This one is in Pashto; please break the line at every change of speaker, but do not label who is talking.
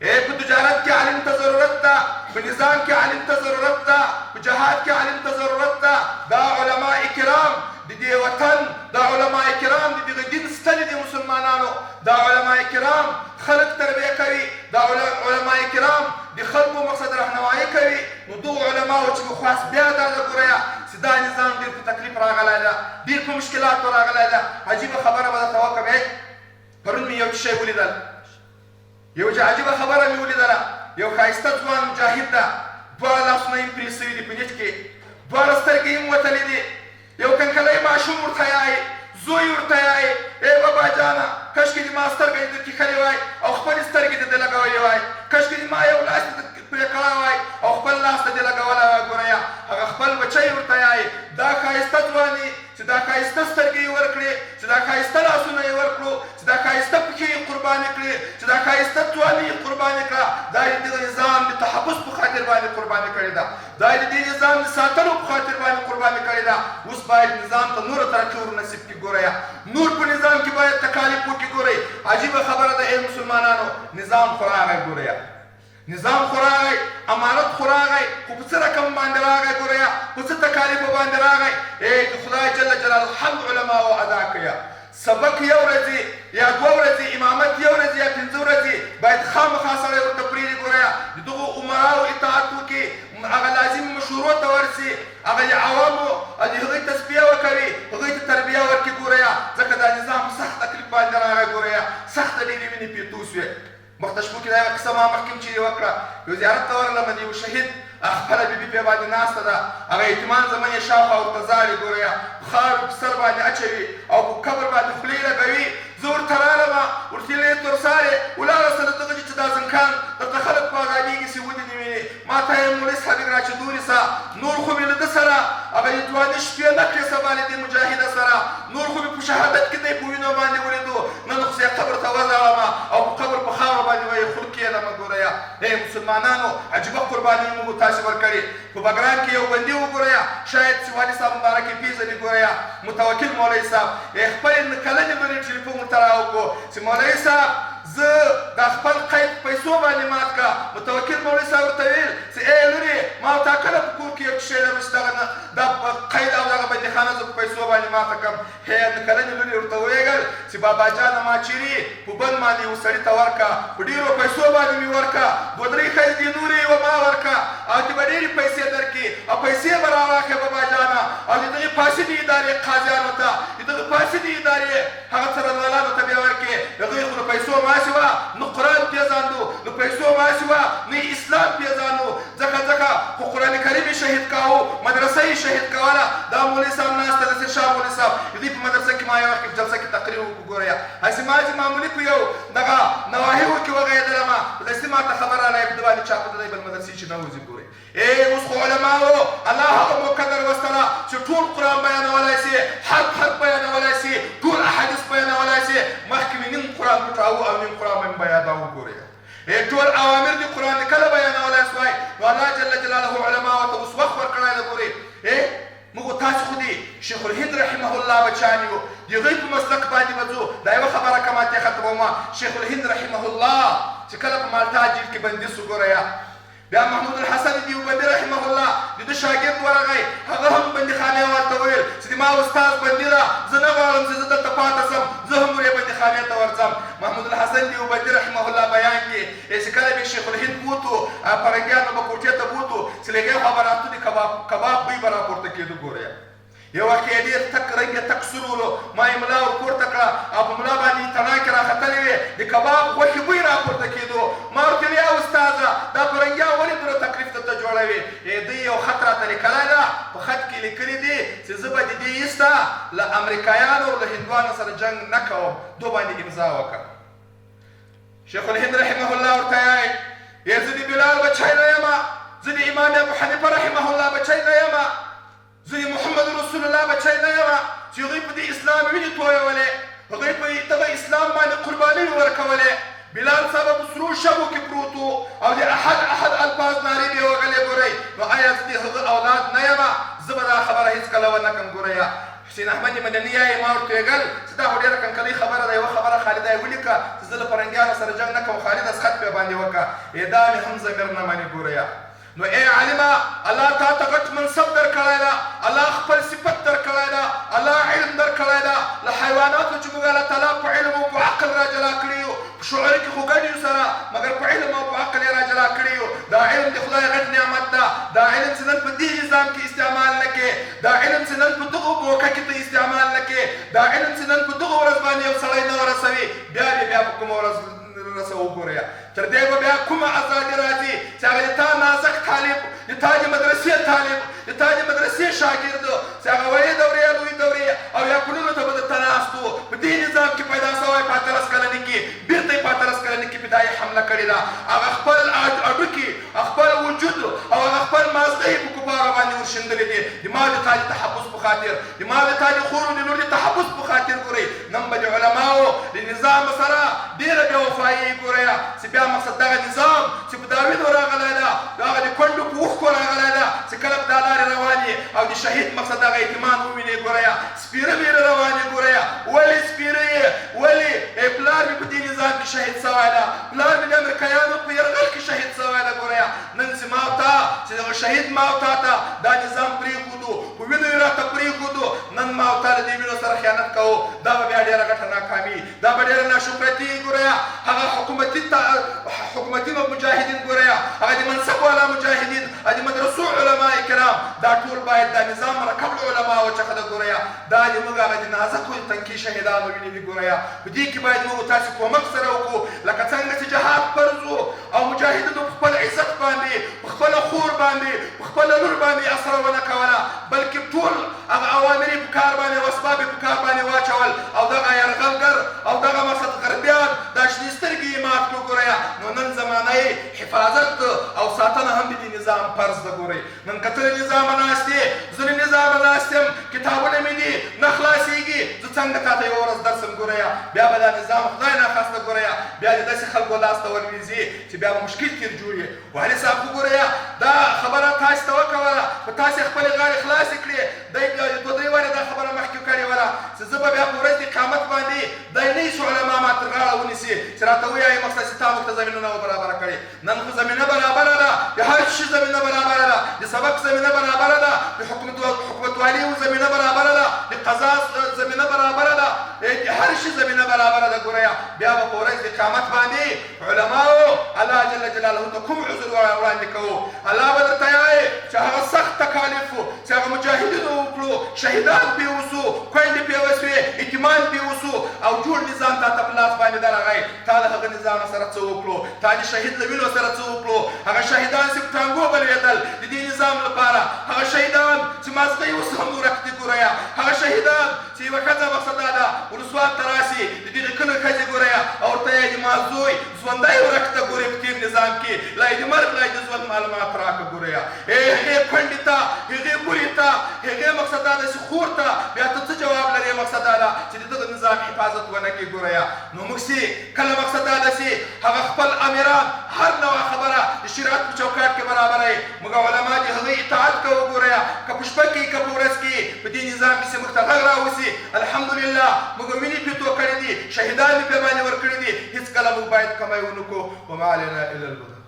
په تجارت کې عالم ته ضرورت ده، په نظام کې عالم ته ضرورت ده، په جهاد کې عالم ته ضرورت ده. دا علماء کرام د دې وطن، دا علماء کرام د دغه دین ستنې دي مسلمانانو. دا علماء کرام خلق تربیه کوي، دا علماء کرام د خلکو مقصد رهنمایي کوي. نو دغو علماو چې خاص بیا دا د ګوریا چې دا نظام ډېر په تکلیف راغلی ده، ډېر په مشکلاتو راغلی ده. عجیبه خبره به درته وکړم. پرون مې یو شی ولیدل، یو عجیبه خبره مې ولیدله. یو ښایسته ځوان مجاهد ده، دواړه لاسونه یې پرې سوي دي په نیټ کې، دواړه سترګې یې وتلې دي. یو کنکلی ماشوم ورته یایي، زوی ورته یایي ای بابا جانه کشکې دې ما سترګه دې در کښلې وای او خپلې سترګې دې لګولې وای، کشکې دې ما یو لاس دې پرې کړی وای او خپل لاس ته دې لګولی وای. ګوره هغه خپل بچی ورته یایي. دا ښایسته ځواني چې دا ښایسته سترګې یې ورکړې، چې دا ښایسته لاسونه یې ورکړو، چې دا ښایسته پښې یې قربانې کړې، چې دا ښایسته ځواني یې قربانې کړه، دا یې دغه نظام د تحفظ په خاطر باندې قربانې کړې ده، دا یې د دې نظام د ساتلو په خاطر باندې قربانې کړې ده. اوس باید نظام ته نوره ترقي ور نصیب کړي. ګوره نور په نظام کې باید تکالیف وکړي. ګورئ عجیبه خبره ده ای مسلمانانو، نظام خو راغی. ګوره نظام خو راغی، امانت خو راغی، خو په څه رقم باندې راغی؟ ګوره په څه تکالیفو باندې راغی؟ د خدای جل جلاله حمد علماو ادا کړه. سبق یو ورځې یا دوه ورځې، امامت یو ورځې یا پنځه ورځې باید خامخا سړی ورته پرېږدي. ګوره د دغو عمراو اطاعت وکړي، هغه لازمي مشورو ته ورسي، هغه د عوامو د هغوی تصفیه وکوي، هغوی ته تربیه ورکړي. ګوره ځکه دا نظام په سخت تکلیف باندې راغی. ګوره سخته ډېرې وینې پرې توی سوې. مخته شپو کې دا یوه قصه ما مخکې چې وکړه، یو زیارت ته ورغلم، د یو شهید خپله بیبي پرې باندې ناسته ده، هغه یتیمان زمن یې شاوخوا ورته زاړي. ګوره خاورې په سر باندې اچوي او په قبر باندې خولې لګوي. زه ورته رالم، ورته ویلې تورسارې ولاړه سه له دغه چې دا زنکان درته خلک په ازادېږي چې ودې دې وینې. ما ته یې مولوي صاحب را چې دورې سه، نور خو مې له ده سره هغه د ځواني شپې نه کړې سبا له دې مجاهده سره، نور خو مې په شهادت کې دی په وینو باندې ولیدو. نن خو یې قبر ته ولاړم او په قبر په خاوره باندې وایي خل کېدم. ګوره ای مسلمانانو عجیبه قرباني موږ تاسې ورکړې. په بګرام کې یو بندي وګوره، شاید چې والي صاحب مبارک یې پېژني. ګوره متوکل مولوي صاحب خپلې کلنې لورې ټلیفون ورته راوکړو چې مولوي صاحب زه دا خپل قید په پیسو باندې مات کړه. متوکل مولوي صاحب ورته ویل چې ای لورې ما تا کله په کور کې یو شی لرو چې دا قید او دغه بندیخانه زه په پیسو باندې ماته کړم. د کلنې لورې ورته وویل چې بابا جانه ما چیرې په بند باندې یو سړي ته ورکړه، په ډېرو پیسو باندې مې ورکړه، دوه درې ښځې دې نورې یې ما ورکړه او چې به ډېرې پیسې درکړي او پیسې به راواخلې بابا جانه او د دغې فاسدې ادارې قاضیانو ته، د دغې فاسدې ادارې هغه څرنګوالانو ته بیا ورکړې. هغوی خو له پیسو ماسې وه، نه قرآن پېژاندو، له پیسو ماسې وه، نه اسلام پېژاندو. ځکه خو قرآن کریم یې شهید کاوه، مدرسه یې شهید کوله. دا مولوي صاحب ناسته نصیر شاه مولوي صاحب د دوی په مدرسه کې ما یو وخت په جلسه کې تقریر وکړو. ګوره هسې ما چې معمولي په یو دغه نواحیو کې وغږېدلم، داسې ما ته خبر راغی په ده باندې چا په د دی بل مدرسې چې نه وځي. ګورئ اوس خو علماو الله هغه مقدر وستله چې ټول قرآن بیانولی سي، حرف بیانولی سي، ټول احادیث بیانولی سي. مخکې مې نیم قرآن پټاوه او نیم قرآن مې بیاناوه. ګورئ ټول اوامر د قرآن کله بیانولی سوای. نو الله جل جلاله علماو ته اوس وخت ورکړی ده. ګورئ موږ تاسو خو دې شیخ الهند رحمه الله بچیان یو، د هغوی په مسلک باندې به ځو. دا یوه خبره که ما ترې ختمومه، شیخ الهند رحمه الله چې کله په مالټا جیل کې بندي سو. ګوره بیا محمود الحسن دیوبندي رحمه الله د ده شاګرد ورغی، هغه هم بندیخانې ورته وویل چې زما استاد بندي ده، زه نه غواړم چې زه دلته پاته سم، زه هم ورې بندیخانې ته ورځم. محمود الحسن دیوبندي رحمه الله بیان کې چې کله به شیخ الهند بوتو فرنګیانو به کوټې ته بوتو چې له هغې خوا به راتلو د کباب بوی به راپورته کېدو. ګوره یو وخت یې ډېر تک رنګ یې تک سور ولو، ما یې ملا ورپورته کړه او په ملا باندې یې تڼاکې راختلې وې، د کباب غوښې بوی راپورته کېدو. ما ورته ویل یا استاده دا فرنګیان ولې دومره تکلیف درته جوړوي؟ دوی یو خط راته لیکلی ده، په خط کې لیکلي دي چې زه به د دې ایسته له امریکایانو او له هندوانو سره جنګ نه کوم، دو باندې امضا وکړه. شیخ الهند رحمه الله ورته وایي زه د بلال بچی نه یم، زه د امام ابو حنیفه رحمه الله بچی نه یم، زه محمد رسول الله بچی نه یم چې هغوی په دې اسلام وینې تویولې، هغوی په دغه اسلام باندې قربانۍ ورکولې. بلال صاحب په سرو شګو کې پروت و او د احد الفاظ نارې به وغلې. ګورئ نو آیا زه د هغه اولاد نه یم؟ زه به دا خبره هېڅکله ونه کړم. ګورئ حسین احمد مدني یې ما ورته ویل چې دا خو ډېره کنکلۍ خبره ده، یوه خبره خالده یې ولیکه چې زه له فرنګیانو سره جنګ نه کوم، خالده سخت پې باندې وکړه. دا مې هم ضمیر نه مني. ګوره نو ای عالمه، الله تا ته غټ منصب درکړی ده، الله خپل صفت درکړی ده، الله علم درکړی ده. له حیواناتو چې موږ الله تعالی په علم او په عقل را جلا کړي یو، په شعور کې خو ګډ یو سره، مګر په علم او په عقل یې را جلا کړي یو. دا علم د خدای غټ نعمت ده. دا علم چې نن په دې نظام کې استعمال نه کړې، دا علم چې نن په دغو موقع کې ته استعمال نه کړې، دا علم چې نن په دغه ورځ باندې یو سړی نه ورسوي، بیا په کومه ورځ رسو. ګوره تر دې به بیا کومه ازادي راځي چې هغه د تا نازک طالب، د تا د مدرسې طالب، د تا د مدرسې شاګرد چې هغه وړې دورې یا لویې دورې او یا کلونو ته به درته ناست و، په دې نظام کې پیدا سوی په 18 کلنۍ کې، بېرته یې په 18 کلنۍ کې فدایي حمله کړې ده. هغه خپل هډوکي، خپل وجود او هغه خپل مازغه یې په کفارو باندې ورشیندلې دي، د ما د تا د تحفظ په خاطر، د ما د تا د خور او د لور د تحفظ په خاطر. ګورئ نن به د علماو د نظام سره ډېره بې وفایي. ګورئ چې بیا مقصد دغه نظام چې په داویدو راغلی ده، هغه د کونډو په اوښکو راغلی ده چې کله په دا لارې روانې او د شهید مقصد دغه اعتماد ووینې. ګورئ سپېره بېره روانې. ګورئ ولې سپېره یې، ولې پلار مې په دې نظام کې شهید سوی ده، پلار مې د امریکایانو په یرغل کې شهید سوی ده. ګورئ نن چې ما او تا چې دغه شهید ما او تا ته دا نظام پرېښودو، په وینو یې راته پرېښودو، نن ما او تا له دې وینو سره خیانت کوو، دا به بیا ډېره غټه ناکامي، دا به ډېره ناشکرتي. ګورئ هغه حکومتي مجاهدین، ګورئ هغه د منصب والا مجاهدین، د مدرسو علماء کرام، دا ټول باید دا نظام مرکب علما وچخه ده. ګورئ دا د موږ هغه د نازکو تنکي شهیدانو وینې دي. ګورئ په دې کې باید موږ تاسې کومک سره وکړو، لکه څنګه چې جهاد فرض و او مجاهدینو په خپل عزت باندې، په خپله خور باندې، په خپله لور باندې اثر ونه کوله، بلکې ټول هغه اوامر یې په کار باندې او اسباب یې په کار باندې واچول او دغه یرغلګر او دغه مقصد غربیان دا شنې سترګې یې مات کړو. ګورئ نو نن زمانه یې حفاظت او ساتنه هم د دې نظام فرض ده. ګورئ نن که ته د نظامه ناست یې، زه د نظامه ناست یم، کتابونه مې دي نه خلاصېږي، زه څنګه تا ته یوه ورځ درسم. ګورئ بیا به دا نظام خدای ناخواسته ګورئ بیا د داسې خلکو لاس ته ورلوېځي چې بیا به مشکل تېر جوړي. والي صاحب خو ګورئ دا خبره تاسې ته وکوله، په تاسې خپلې غاړې خلاصې کړې، دی بیا دوه درې وارې دا خبره مخکې کړې وله چې زه به بیا په ورځ د قیامت باندې دی نه شو علما ما تر غاړه ونیسي چې راته ووایي مقصد چې تا موږ ته زمینه نه برابره کړې. نن خو زمینه برابره ده، د هر شي زمینه برابره ده، د سبق زمینه برابره ده، د حکومتوالي زمینه برابره ده، د قضا زمینه برابره ده، د هر شي زمینه برابره ده. ګورئ بیا به په ورځ د قیامت باندې علماو الله جل جلاله ته کوم عذر وړاندې کوو، الله به درته وایي چې هغه سخت تکالیف چې هغه مجاهدینو وکړو، شهیدان پرې وسو، خویندې پرې وسوې، یتیمان پرې وسو او جوړ نظام تا ته په لاس باندې درغی، تا د هغه نظام سره څه وکړو، تا د شهید له وینو سره څه وکړو. هغه شهیدان چې په ټانګو بلېدل د دې نظام لپاره، هغه شهیدان چې مازغه یې اوس هم ورک دي. ګورئ هغه شهیدان چې یوه ښځه مقصد دا ده ولسوال ته راسي د دغې کلي ښځې. ګورئ او ورته یې د ما زوی ژوندی ورک ته. ګورئ په تېر نظام کې لا یې د مرګ لا یې د ژوند معلومات راکړه. ګورئ هغې کونډې ته، هغې بورې ته، هغې مقصد دا ده چې خور ته بیا ته څه جواب لرې؟ مقصد دا ده چې د دغه نظام حفاظت ونه کړي. ګورئ نو موږ چې کله مقصد دا ده چې هغه خپل امیران هر نوعه خبره د شریعت په چوکاټ کې برابروي، موږ علما د هغوی اطاعت کوو. ګورئ که په شپه کې که په ورځ کې په دې نظام کې چې موږ ته غږ راوځي الحمدلله موږ وینې پرې تو کړي دي، شهیدان مې پرې باندې ورکړي دي، هېڅکله موږ باید کمی ونه کړو. وما علینا الا البلاغ.